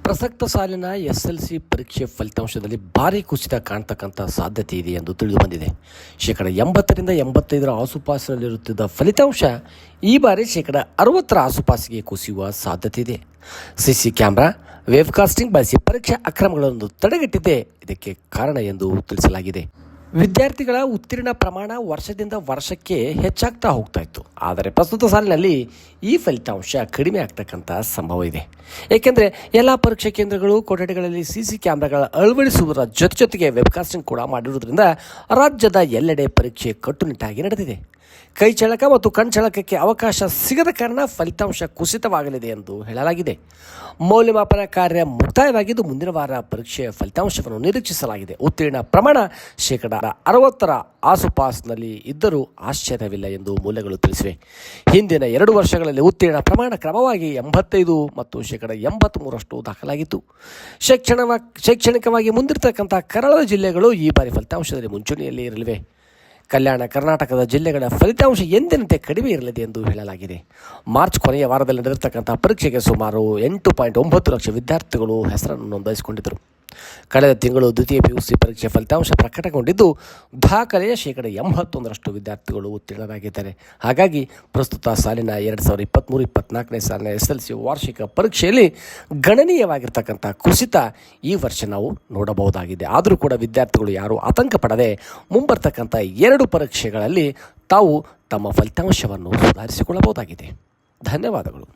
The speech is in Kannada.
ಪ್ರಸಕ್ತ ಸಾಲಿನ SLC ಪರೀಕ್ಷೆ ಫಲಿತಾಂಶದಲ್ಲಿ ಭಾರೀ ಕುಸಿತ ಕಾಣ್ತಕ್ಕಂಥ ಸಾಧ್ಯತೆ ಇದೆ ಎಂದು ತಿಳಿದುಬಂದಿದೆ. 80% ಆಸುಪಾಸಿನಲ್ಲಿರುತ್ತಿದ್ದ ಫಲಿತಾಂಶ ಈ ಬಾರಿ 60% ಆಸುಪಾಸಿಗೆ ಕುಸಿಯುವ ಸಾಧ್ಯತೆ ಇದೆ. ಸಿಸಿ ಕ್ಯಾಮೆರಾ, ವೆಬ್ಕಾಸ್ಟಿಂಗ್ ಬಳಸಿ ಪರೀಕ್ಷಾ ಅಕ್ರಮಗಳನ್ನು ತಡೆಗಟ್ಟಿದ್ದೇ ಇದಕ್ಕೆ ಕಾರಣ ಎಂದು ತಿಳಿಸಲಾಗಿದೆ. ವಿದ್ಯಾರ್ಥಿಗಳ ಉತ್ತೀರ್ಣ ಪ್ರಮಾಣ ವರ್ಷದಿಂದ ವರ್ಷಕ್ಕೆ ಹೆಚ್ಚಾಗ್ತಾ ಹೋಗ್ತಾ ಇತ್ತು. ಆದರೆ ಪ್ರಸ್ತುತ ಸಾಲಿನಲ್ಲಿ ಈ ಫಲಿತಾಂಶ ಕಡಿಮೆ ಆಗ್ತಕ್ಕಂಥ ಸಂಭವ ಇದೆ. ಏಕೆಂದರೆ ಎಲ್ಲ ಪರೀಕ್ಷಾ ಕೇಂದ್ರಗಳು ಕೊಠಡಿಗಳಲ್ಲಿ ಸಿಸಿ ಕ್ಯಾಮೆರಾಗಳ ಅಳವಡಿಸುವುದರ ಜೊತೆಗೆ ವೆಬ್ಕಾಸ್ಟಿಂಗ್ ಕೂಡ ಮಾಡಿರುವುದರಿಂದ ರಾಜ್ಯದ ಎಲ್ಲೆಡೆ ಪರೀಕ್ಷೆ ಕಟ್ಟುನಿಟ್ಟಾಗಿ ನಡೆದಿದೆ. ಕೈ ಚಳಕ ಮತ್ತು ಕಣ್ಚಳಕಕ್ಕೆ ಅವಕಾಶ ಸಿಗದ ಕಾರಣ ಫಲಿತಾಂಶ ಕುಸಿತವಾಗಲಿದೆ ಎಂದು ಹೇಳಲಾಗಿದೆ. ಮೌಲ್ಯಮಾಪನ ಕಾರ್ಯ ಮುಕ್ತಾಯವಾಗಿದ್ದು ಮುಂದಿನ ವಾರ ಪರೀಕ್ಷೆಯ ಫಲಿತಾಂಶವನ್ನು ನಿರೀಕ್ಷಿಸಲಾಗಿದೆ. ಉತ್ತೀರ್ಣ ಪ್ರಮಾಣ 60% ಆಸುಪಾಸಿನಲ್ಲಿ ಇದ್ದರೂ ಆಶ್ಚರ್ಯವಿಲ್ಲ ಎಂದು ಮೂಲಗಳು ತಿಳಿಸಿವೆ. ಹಿಂದಿನ 2 ವರ್ಷಗಳಲ್ಲಿ ಉತ್ತೀರ್ಣ ಪ್ರಮಾಣ ಕ್ರಮವಾಗಿ 85 ಮತ್ತು 83% ದಾಖಲಾಗಿತ್ತು. ಶೈಕ್ಷಣಿಕವಾಗಿ ಮುಂದಿರತಕ್ಕಂಥ ಕರಾವಳಿ ಜಿಲ್ಲೆಗಳು ಈ ಬಾರಿ ಫಲಿತಾಂಶದಲ್ಲಿ ಮುಂಚೂಣಿಯಲ್ಲಿ ಇರಲಿವೆ. ಕಲ್ಯಾಣ ಕರ್ನಾಟಕದ ಜಿಲ್ಲೆಗಳ ಫಲಿತಾಂಶ ಎಂದಿನಂತೆ ಕಡಿಮೆ ಇರಲಿದೆ ಎಂದು ಹೇಳಲಾಗಿದೆ. ಮಾರ್ಚ್ ಕೊನೆಯ ವಾರದಲ್ಲಿ ನಡೆದಿರತಕ್ಕಂಥ ಪರೀಕ್ಷೆಗೆ ಸುಮಾರು 8.9 ಲಕ್ಷ ವಿದ್ಯಾರ್ಥಿಗಳು ಹೆಸರನ್ನು ನೋಂದಾಯಿಸಿಕೊಂಡಿದ್ದರು. ಕಳೆದ ತಿಂಗಳು ದ್ವಿತೀಯ PUC ಪರೀಕ್ಷೆ ಫಲಿತಾಂಶ ಪ್ರಕಟಗೊಂಡಿದ್ದು ದಾಖಲೆಯ 81% ವಿದ್ಯಾರ್ಥಿಗಳು ಉತ್ತೀರ್ಣರಾಗಿದ್ದಾರೆ. ಹಾಗಾಗಿ ಪ್ರಸ್ತುತ ಸಾಲಿನ 2023-24ನೇ ಸಾಲಿನ SLC ವಾರ್ಷಿಕ ಪರೀಕ್ಷೆಯಲ್ಲಿ ಗಣನೀಯವಾಗಿರ್ತಕ್ಕಂಥ ಕುಸಿತ ಈ ವರ್ಷ ನಾವು ನೋಡಬಹುದಾಗಿದೆ. ಆದರೂ ಕೂಡ ವಿದ್ಯಾರ್ಥಿಗಳು ಯಾರೂ ಆತಂಕ ಪಡದೆ ಮುಂಬರ್ತಕ್ಕಂಥ 2 ಪರೀಕ್ಷೆಗಳಲ್ಲಿ ತಾವು ತಮ್ಮ ಫಲಿತಾಂಶವನ್ನು ಸುಧಾರಿಸಿಕೊಳ್ಳಬಹುದಾಗಿದೆ. ಧನ್ಯವಾದಗಳು.